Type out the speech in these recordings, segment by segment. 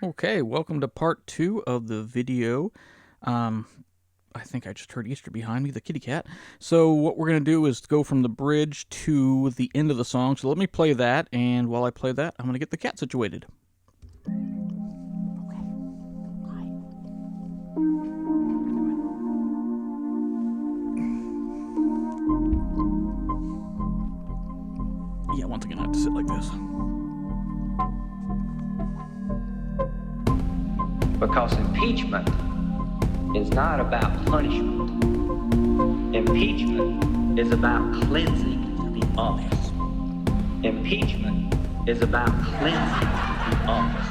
Okay, welcome to part 2 of the video. I think I just heard Easter behind me, the kitty cat. So what we're going to do is go from the bridge to the end of the song. So let me play that, and while I play that, I'm going to get the cat situated. Yeah, once again, I have to sit like this. Because impeachment is not about punishment. Impeachment is about cleansing the office. Impeachment is about cleansing the office.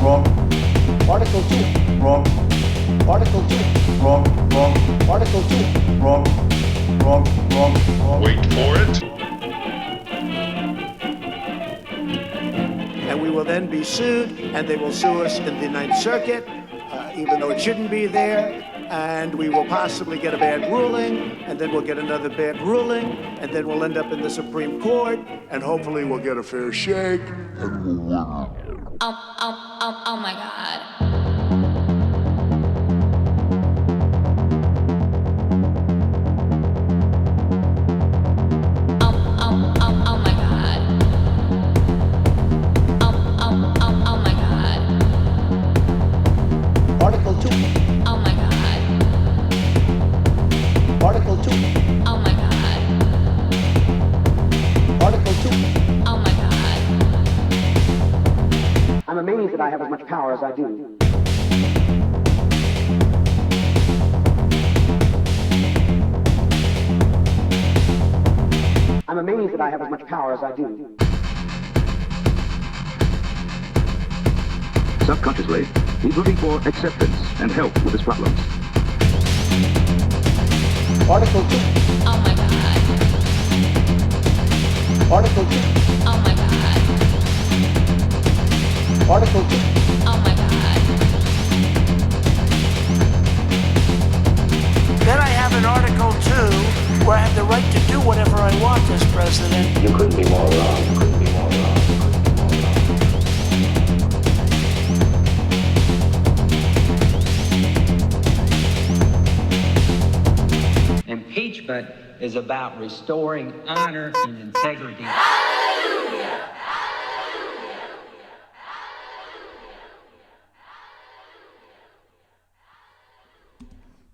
Wrong. Article 2. Wrong. Article 2. Wrong. Wrong. Article 2. Wrong. Wrong. Wrong. Wrong. Wait for it. And we will then be sued, and they will sue us in the Ninth Circuit, even though it shouldn't be there. And we will possibly get a bad ruling, and then we'll get another bad ruling, and then we'll end up in the Supreme Court, and hopefully we'll get a fair shake, and we'll win. Oh my God. Oh my God. Oh my God. Article 2. Oh my God. Article 2. Oh my God. Article 2. Oh my God. I'm amazed that I have as much power as I do. I'm amazed that I have as much power as I do. Subconsciously, he's looking for acceptance and help with his problems. Article 2. Oh my God. Article 2. Oh my God. Article 2. Oh my God. Then I have an Article 2 where I have the right to do whatever I want as president. You couldn't be more wrong. You couldn't be more wrong. Impeachment is about restoring honor and integrity.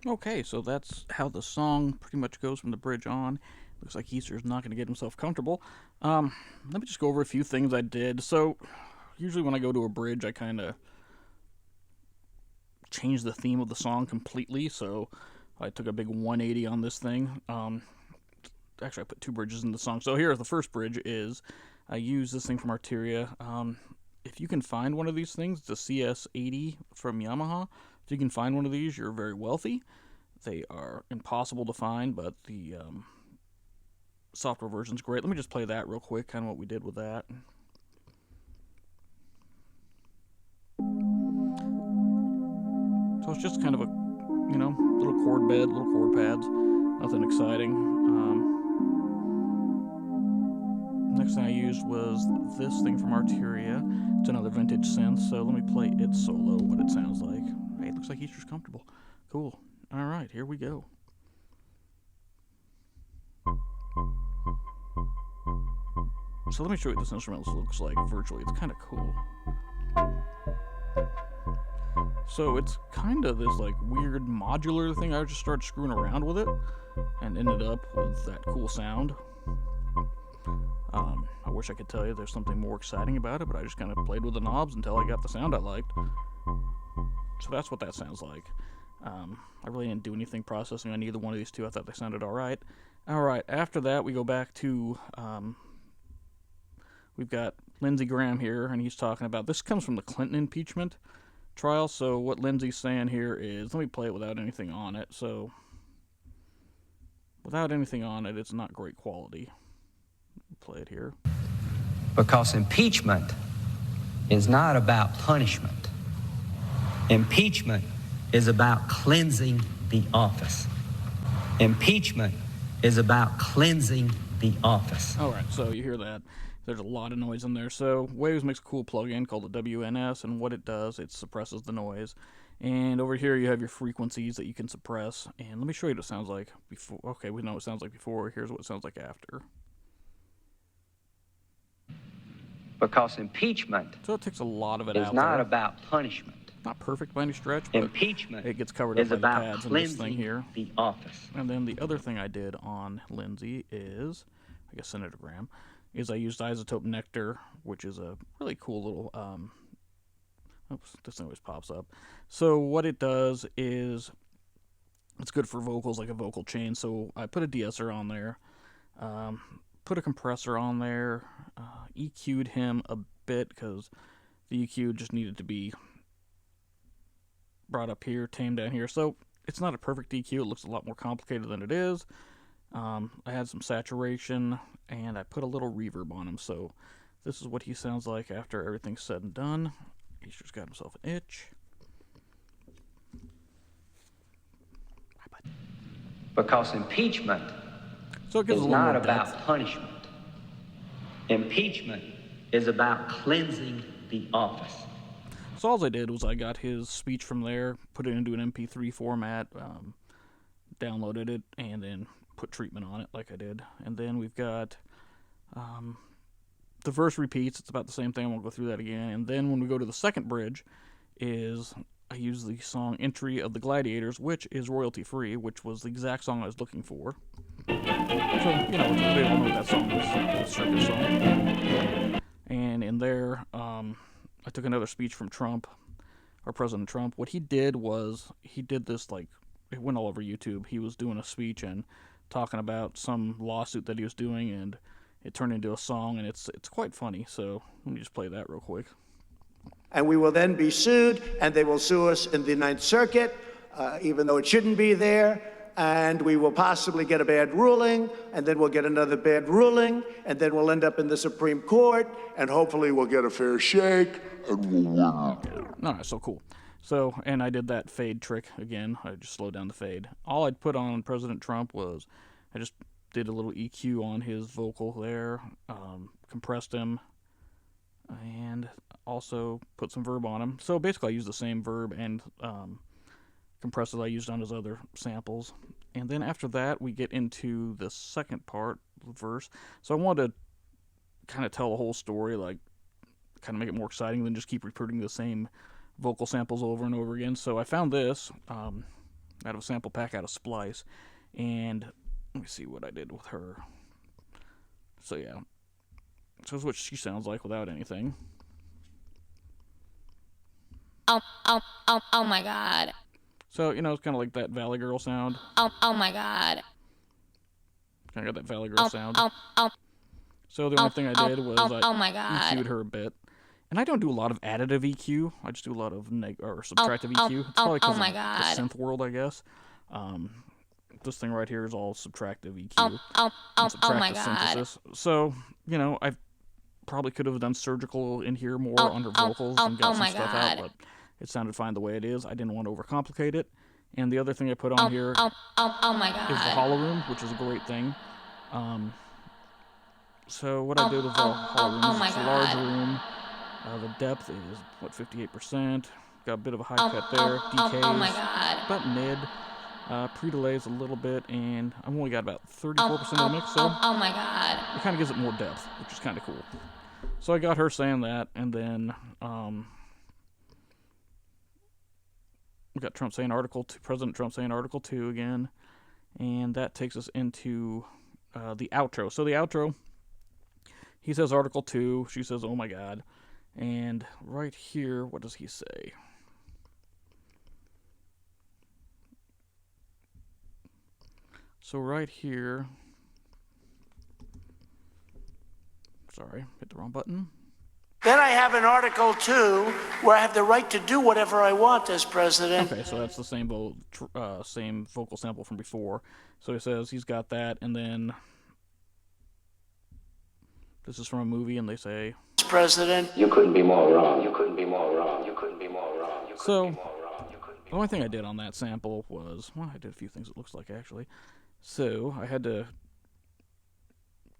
Okay, so that's how the song pretty much goes from the bridge on. Looks like Easter's not going to get himself comfortable. Let me just go over a few things I did. So, usually when I go to a bridge, I kind of change the theme of the song completely. So, I took a big 180 on this thing. Actually, I put 2 bridges in the song. So here, the first bridge is, I use this thing from Arteria. If you can find one of these things, it's a CS80 from Yamaha. If you can find one of these, you're very wealthy. They are impossible to find, but the software version's great. Let me just play that real quick, kind of what we did with that. So it's just kind of a, little chord bed, little chord pads. Nothing exciting. Next thing I used was this thing from Arteria. It's another vintage synth, so let me play it solo, what it sounds like. Hey, it looks like Easter's comfortable. Cool. Alright, here we go. So let me show you what this instrument looks like virtually. It's kind of cool. So it's kind of this like weird modular thing. I just started screwing around with it and ended up with that cool sound. I wish I could tell you there's something more exciting about it, but I just kind of played with the knobs until I got the sound I liked. So that's what that sounds like. I really didn't do anything processing on either one of these two. I thought they sounded alright. All right. After that, we go back to we've got Lindsey Graham here, and he's talking about this comes from the Clinton impeachment trial. So what Lindsey's saying here is, let me play it without anything on it. So without anything on it, it's not great quality. Play it here. Because impeachment is not about punishment. Impeachment is about cleansing the office. Impeachment is about cleansing the office. All right, so you hear that. There's a lot of noise in there. So Waves makes a cool plugin called the WNS, and what it does, it suppresses the noise. And over here you have your frequencies that you can suppress. And let me show you what it sounds like before. Okay, we know what it sounds like before. Here's what it sounds like after. Because impeachment So it takes a lot of it is out not there. about punishment. Not perfect by any stretch, but Impeachment it gets covered up is by the about pads in this thing cleansing here. the office. And then the other thing I did on Lindsey is, I guess Senator Graham, is I used Isotope Nectar, which is a really cool little, oops, this thing always pops up. So what it does is, it's good for vocals, like a vocal chain. So I put a de-esser on there, put a compressor on there, EQ'd him a bit, because the EQ just needed to be brought up here, tamed down here. So it's not a perfect EQ. It looks a lot more complicated than it is. I had some saturation, and I put a little reverb on him. So this is what he sounds like after everything's said and done. He's just got himself an itch. Because impeachment So it gives is a little not more about depth. punishment. Impeachment is about cleansing the office. So all I did was I got his speech from there, put it into an MP3 format, downloaded it, and then put treatment on it like I did. And then we've got the verse repeats. It's about the same thing. I won't go through that again. And then when we go to the second bridge, is I use the song Entry of the Gladiators, which is royalty free, which was the exact song I was looking for. So, you know, we all know what that song is. It's a circus song. And in there, I took another speech from Trump, or President Trump. What he did was, he did this, like, it went all over YouTube. He was doing a speech and talking about some lawsuit that he was doing, and it turned into a song, and it's quite funny. So let me just play that real quick. And we will then be sued, and they will sue us in the Ninth Circuit, even though it shouldn't be there. And we will possibly get a bad ruling, and then we'll get another bad ruling, and then we'll end up in the Supreme Court, and hopefully we'll get a fair shake, and we'll win. All right, so cool. So, and I did that fade trick again. I just slowed down the fade. All I'd put on President Trump was, I just did a little EQ on his vocal there, compressed him, and also put some verb on him. So basically I used the same verb and compressors I used on his other samples. And then after that we get into the second part, the verse. So I wanted to kind of tell the whole story, like kind of make it more exciting than just keep repeating the same vocal samples over and over again. So I found this out of a sample pack out of Splice, and let me see what I did with her. So yeah, so it's what she sounds like without anything. Oh my god. So, you know, it's kind of like that Valley Girl sound. Oh my god. Kind of got that Valley Girl sound. Oh So the only thing I did was I my god. EQ'd her a bit. And I don't do a lot of additive EQ. I just do a lot of subtractive EQ. It's probably because my of god. the synth world, I guess. This thing right here is all subtractive EQ. and oh my subtractive god. synthesis. So, you know, I probably could have done surgical in here more under vocals and got some my stuff god. out, but it sounded fine the way it is. I didn't want to overcomplicate it. And the other thing I put on here Oh my god. is the Hollow Room, which is a great thing. So what I did with the Hollow Room is my it's a large God. room. The depth is, what, 58%. Got a bit of a high cut there. Decays, oh my god. about mid. Pre-delays a little bit, and I've only got about 34% of the mix, so Oh my god. it kind of gives it more depth, which is kind of cool. So I got her saying that, and then we got Trump saying Article 2, President Trump saying Article 2 again, and that takes us into the outro. So the outro, he says Article 2, she says, oh my god, and right here, what does he say? So right here, Sorry, hit the wrong button. Then I have an Article 2 where I have the right to do whatever I want as president. Okay, so that's the same same vocal sample from before. So he says he's got that, and then this is from a movie, and they say, President. You couldn't be more wrong. You couldn't be more wrong. You couldn't be more wrong. You couldn't So, be more wrong. You couldn't be the only thing I did on that sample was, well, I did a few things it looks like, actually. So, I had to,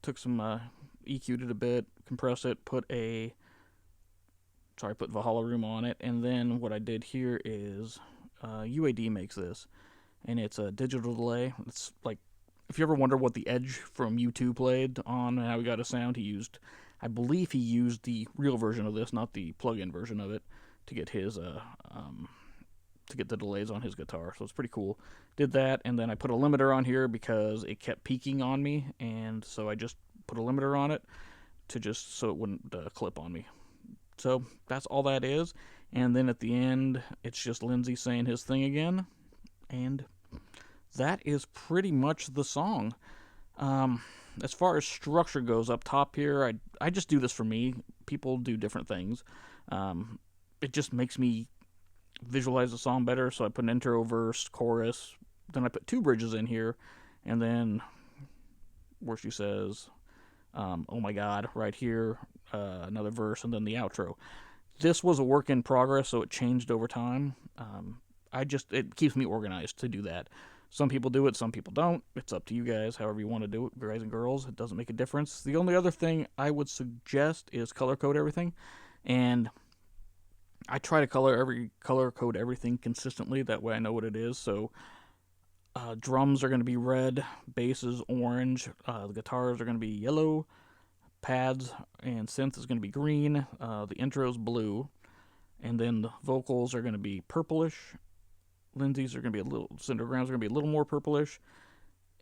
took some, EQ'd it a bit, compressed it, put Valhalla Room on it, and then what I did here is, UAD makes this, and it's a digital delay. It's like, if you ever wonder what the Edge from U2 played on and how he got a sound, I believe he used the real version of this, not the plug-in version of it, to get his, to get the delays on his guitar. So it's pretty cool. Did that, and then I put a limiter on here because it kept peaking on me, and so I just put a limiter on it so it wouldn't clip on me. So that's all that is. And then at the end, it's just Lindsey saying his thing again, and that is pretty much the song. As far as structure goes, up top here, I just do this for me. People do different things. It just makes me visualize the song better, so I put an intro, verse, chorus, then I put 2 bridges in here, and then where she says, oh my God, right here, another verse, and then the outro. This was a work in progress, so it changed over time. It keeps me organized to do that. Some people do it, some people don't. It's up to you guys, however you want to do it, guys and girls. It doesn't make a difference. The only other thing I would suggest is color code everything. And I try to color code everything consistently. That way I know what it is. So drums are going to be red, bass is orange, the guitars are going to be yellow, pads and synth is going to be green, the intro is blue, and then the vocals are going to be purplish. Lindsey's are going to be Cinderground's are going to be a little more purplish,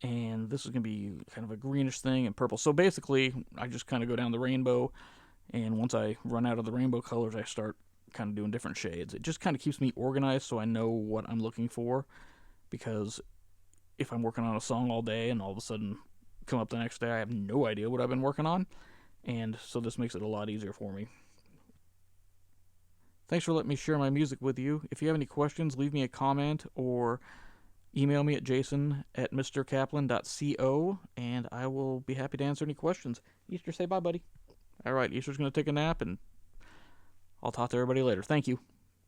and this is going to be kind of a greenish thing and purple. So basically, I just kind of go down the rainbow, and once I run out of the rainbow colors, I start kind of doing different shades. It just kind of keeps me organized so I know what I'm looking for, because if I'm working on a song all day and all of a sudden come up the next day, I have no idea what I've been working on, and so this makes it a lot easier for me. Thanks for letting me share my music with you. If you have any questions, leave me a comment or email me at jason@mrkaplan.co, and I will be happy to answer any questions. Easter, say bye, buddy. All right, Easter's going to take a nap, and I'll talk to everybody later. Thank you.